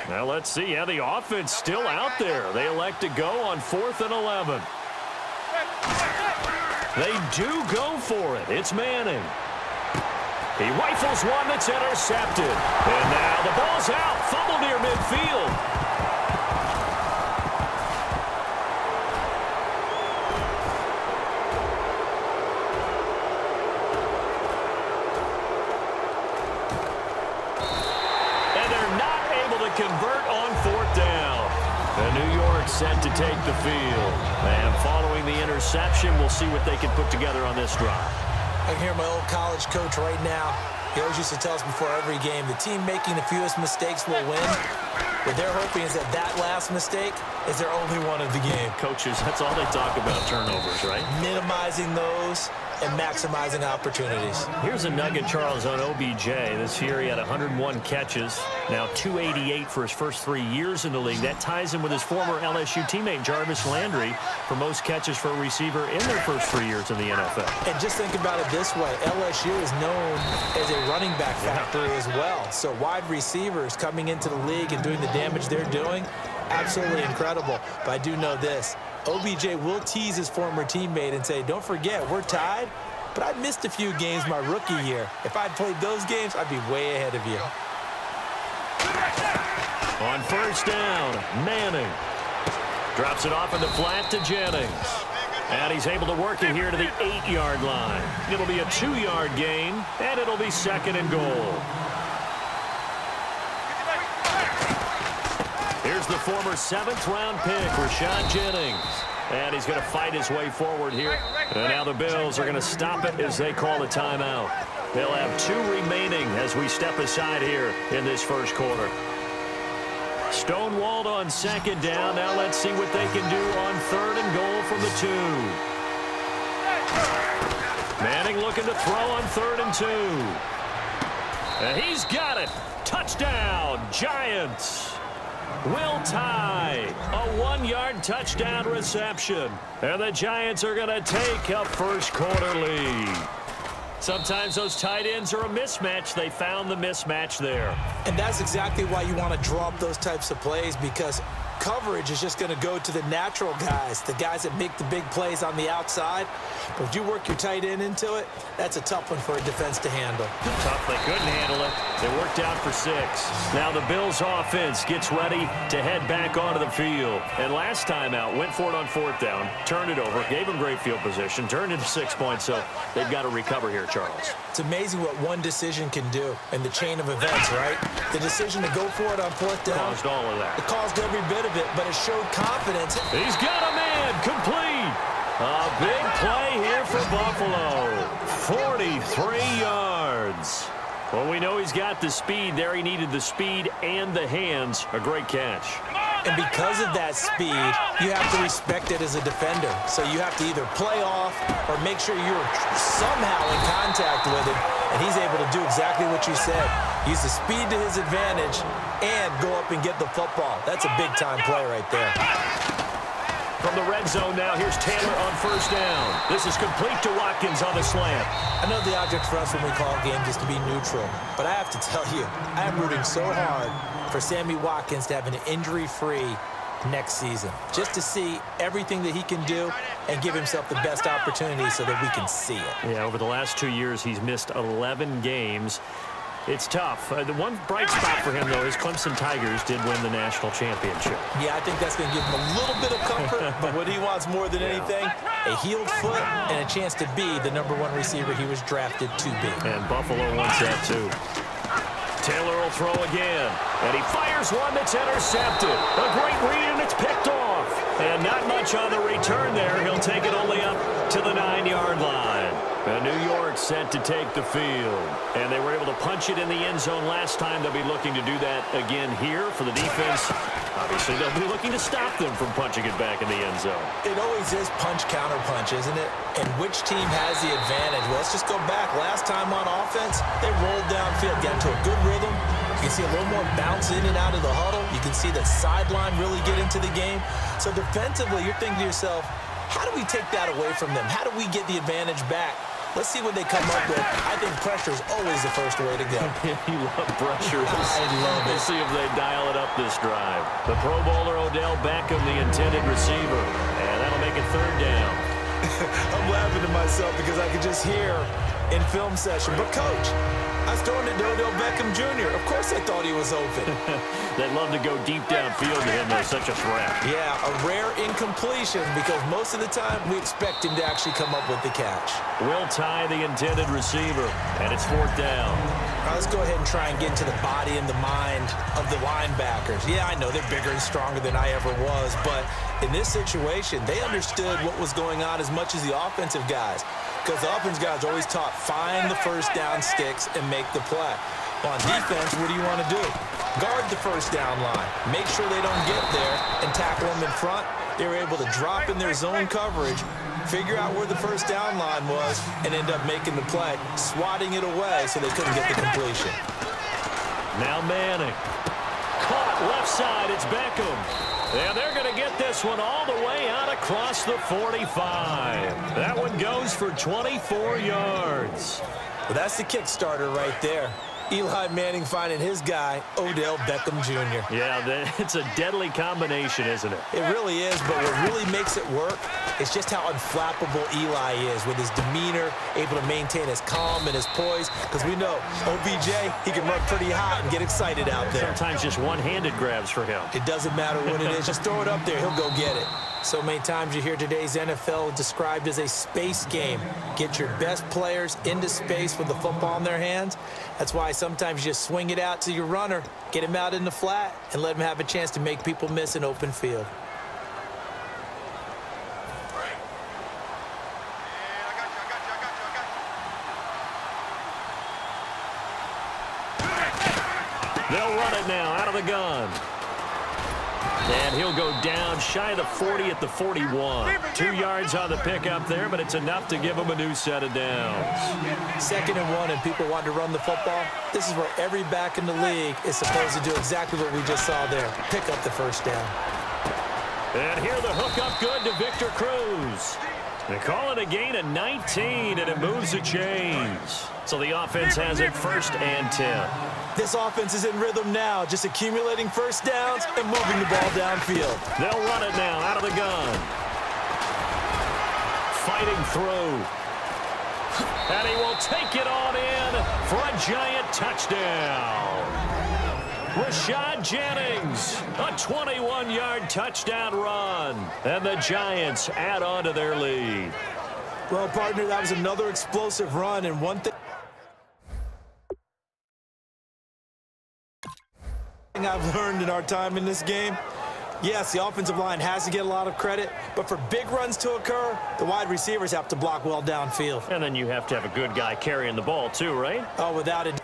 Now let's see how the offense still out there. They elect to go on 4th and 11. They do go for it. It's Manning. He rifles one that's intercepted. And now the ball's out. Fumble near midfield. And they're not able to convert on 4th down. And New York set to take the field. And following the interception, we'll see what they can put together on this drive. I can hear my old college coach right now. He always used to tell us before every game, the team making the fewest mistakes will win. What they're hoping is that that last mistake is their only one of the game. Coaches, that's all they talk about, turnovers, right? Minimizing those and maximizing opportunities. Here's a nugget, Charles, on OBJ. This year he had 101 catches, now 288 for his first 3 years in the league. That ties him with his former LSU teammate Jarvis Landry for most catches for a receiver in their first 3 years in the NFL. And just think about it this way. LSU is known as a running back factory as well. So wide receivers coming into the league and doing the damage they're doing, absolutely incredible. But I do know this. OBJ will tease his former teammate and say, don't forget, we're tied, but I missed a few games my rookie year. If I'd played those games, I'd be way ahead of you. On 1st down, Manning drops it off in the flat to Jennings. And he's able to work it here to the 8-yard line. It'll be a 2-yard gain, and it'll be 2nd and goal. Here's the former 7th-round pick, Rashad Jennings. And he's going to fight his way forward here. And now the Bills are going to stop it as they call a timeout. They'll have 2 remaining as we step aside here in this first quarter. Stonewalled on 2nd down. Now let's see what they can do on 3rd and goal from the 2. Manning looking to throw on 3rd and 2. And he's got it. Touchdown, Giants. Will tie a 1-yard touchdown reception. And the Giants are going to take a first-quarter lead. Sometimes those tight ends are a mismatch. They found the mismatch there. And that's exactly why you want to draw up those types of plays, because coverage is just going to go to the natural guys, the guys that make the big plays on the outside. But if you work your tight end into it, that's a tough one for a defense to handle. Tough. They couldn't handle it. They worked out for 6. Now the Bills offense gets ready to head back onto the field. And last time out, went for it on 4th down, turned it over, gave them great field position, turned into 6 points, so they've got to recover here, Charles. It's amazing what one decision can do in the chain of events, right? The decision to go for it on 4th down caused all of that. It caused every bit of it, but it showed confidence. He's got a man complete. A big play here for Buffalo. 43 yards. Well, we know he's got the speed there. He needed the speed and the hands. A great catch. And because of that speed, you have to respect it as a defender. So you have to either play off or make sure you're somehow in contact with him. And he's able to do exactly what you said. Use the speed to his advantage and go up and get the football. That's a big-time play right there. From the red zone now, here's Taylor on 1st down. This is complete to Watkins on the slant. I know the object for us when we call games is to be neutral, but I have to tell you, I am rooting so hard for Sammy Watkins to have an injury-free next season, just to see everything that he can do and give himself the best opportunity so that we can see it. Yeah, over the last 2 years, he's missed 11 games. It's tough. The one bright spot for him, though, is Clemson Tigers did win the national championship. Yeah, I think that's going to give him a little bit of comfort, but what he wants more than anything, a healed foot and a chance to be the #1 receiver he was drafted to be. And Buffalo wants that, too. Taylor will throw again, and he fires one that's intercepted. A great read, and it's picked off. And not much on the return there. He'll take it only up to the 9-yard line. And New York set to take the field. And they were able to punch it in the end zone last time. They'll be looking to do that again here for the defense. Obviously, they'll be looking to stop them from punching it back in the end zone. It always is punch-counter-punch, isn't it? And which team has the advantage? Well, let's just go back. Last time on offense, they rolled downfield, got into a good rhythm. You can see a little more bounce in and out of the huddle. You can see the sideline really get into the game. So defensively, you're thinking to yourself, how do we take that away from them? How do we get the advantage back? Let's see what they come up with. I think pressure is always the first way to go. You love pressure. I love it. Let's see if they dial it up this drive. The Pro Bowler Odell Beckham, the intended receiver. And that'll make it third down. I'm laughing to myself because I could just hear in film session, but coach, I was throwing it to Odell Beckham Jr. Of course I thought he was open. They'd love to go deep downfield to him. They're such a threat. Yeah, a rare incompletion because most of the time we expect him to actually come up with the catch. Will tie the intended receiver, and it's fourth down. All right, let's go ahead and try and get into the body and the mind of the linebackers. Yeah, I know they're bigger and stronger than I ever was, but in this situation, they understood what was going on as much as the offensive guys. Because the offense guys are always taught, find the first down sticks and make the play. Well, on defense, what do you want to do? Guard the first down line. Make sure they don't get there and tackle them in front. They were able to drop in their zone coverage, figure out where the first down line was, and end up making the play, swatting it away so they couldn't get the completion. Now Manning. Caught left side. It's Beckham. And they're going to get this one all the way out across the 45. That one goes for 24 yards. Well, that's the kickstarter right there. Eli Manning finding his guy, Odell Beckham Jr. Yeah, it's a deadly combination, isn't it? It really is, but what really makes it work is just how unflappable Eli is with his demeanor, able to maintain his calm and his poise, because we know OBJ, he can run pretty hot and get excited out there. Sometimes just one-handed grabs for him. It doesn't matter what it is. Just throw it up there. He'll go get it. So many times you hear today's NFL described as a space game. Get your best players into space with the football in their hands. That's why sometimes you just swing it out to your runner, get him out in the flat, and let him have a chance to make people miss an open field. They'll run it now out of the gun. And he'll go down shy of the 40 at the 41. 2 yards on the pickup there, but it's enough to give him a new set of downs. 2nd and 1, and people want to run the football. This is where every back in the league is supposed to do exactly what we just saw there. Pick up the first down. And here the hook up good to Victor Cruz. They call it a gain of 19, and it moves the chains. So the offense has it 1st and 10. This offense is in rhythm now, just accumulating first downs and moving the ball downfield. They'll run it now out of the gun. Fighting through. And he will take it on in for a giant touchdown. Rashad Jennings, a 21-yard touchdown run. And the Giants add on to their lead. Well, partner, that was another explosive run, and one thing I've learned in our time in this game, yes, the offensive line has to get a lot of credit, but for big runs to occur, the wide receivers have to block well downfield. And then you have to have a good guy carrying the ball too, right? Oh, without a doubt.